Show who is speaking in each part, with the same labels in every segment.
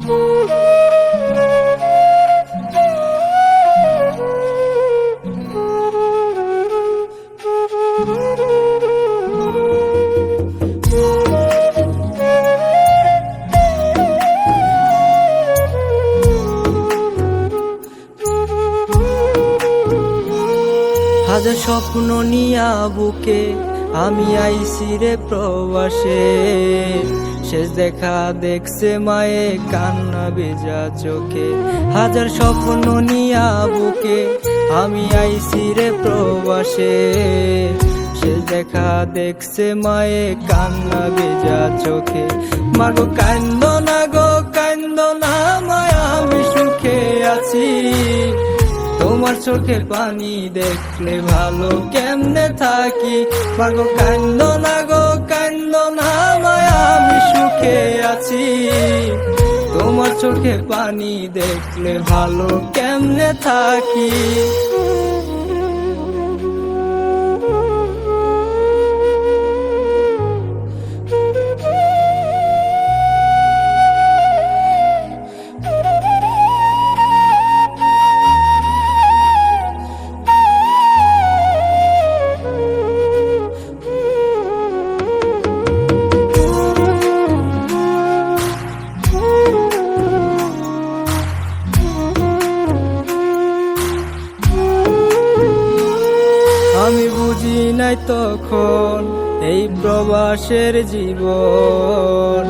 Speaker 1: হাজার স্বপ্ন নিয়া বুকে আমি আইছি রে প্রবাসে, শেষ দেখা দেখছে মায়ে কান্না ভেজা চোখে। হাজার স্বপ্ন নিয়া বুকে আমি আইছি রে প্রবাসে, শেষ দেখা দেখছে মায়ে কান্না ভেজা চোখে। মাগো কান্দো না গো কান্দো না মায়া, আমি সুখে আছি। তোমার চোখের পানি দেখলে ভালো কেমনে থাকি। মাগো কান্দো না গো কান্দো না মায়া, আমি সুখে আছি। তোমার চোখের পানি দেখলে ভালো কেমনে থাকি। আমি বুঝি নাই তখন এই প্রবাসের জীবন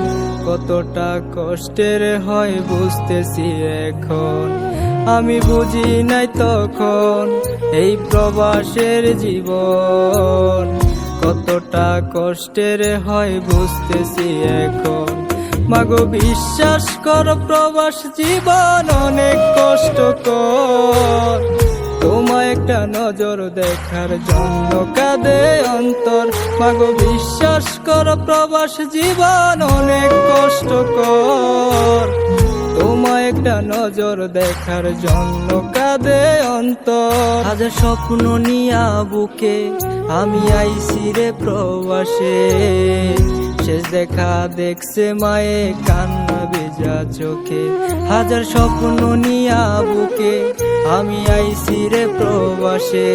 Speaker 1: কতটা কষ্টের হয় বুঝতেছি এখন। আমি বুঝি নাই তখন এই প্রবাসের জীবন কতটা কষ্টের হয় বুঝতেছি এখন। মাগো বিশ্বাস কর প্রবাস জীবন অনেক কষ্টকর, তোমায় একটা নজর দেখার জন্য কাঁদে অন্তর। মাগো বিশ্বাস কর প্রবাস জীবন অনেক কষ্টকর, তোমায় একটা নজর দেখার জন্য কাঁদে অন্তর। হাজার স্বপ্ন নিয়া বুকে আমি আইছি রে প্রবাসে, শেষ দেখা দেখছে মায়ে কান্না ভেজা চোখে। হাজার স্বপ্ন নিয়া বুকে আমি আইছি রে প্রবাসে,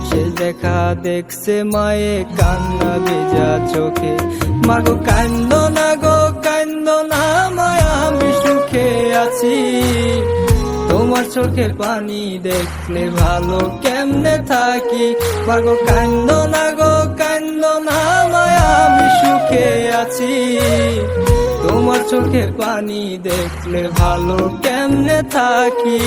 Speaker 1: শেষ দেখা দেখছে মায়ে কান্না ভেজা চোখে। মাগো কান্দো না গো কান্দো না মায়া, আমি সুখে আছি। তোমার চোখের পানি দেখলে ভালো কেমনে থাকি। মাগো কান্দো না গো কান্দো না মায়া, আমি সুখে আছি। তোমার চোখের পানি দেখলে ভালো কেমনে থাকি।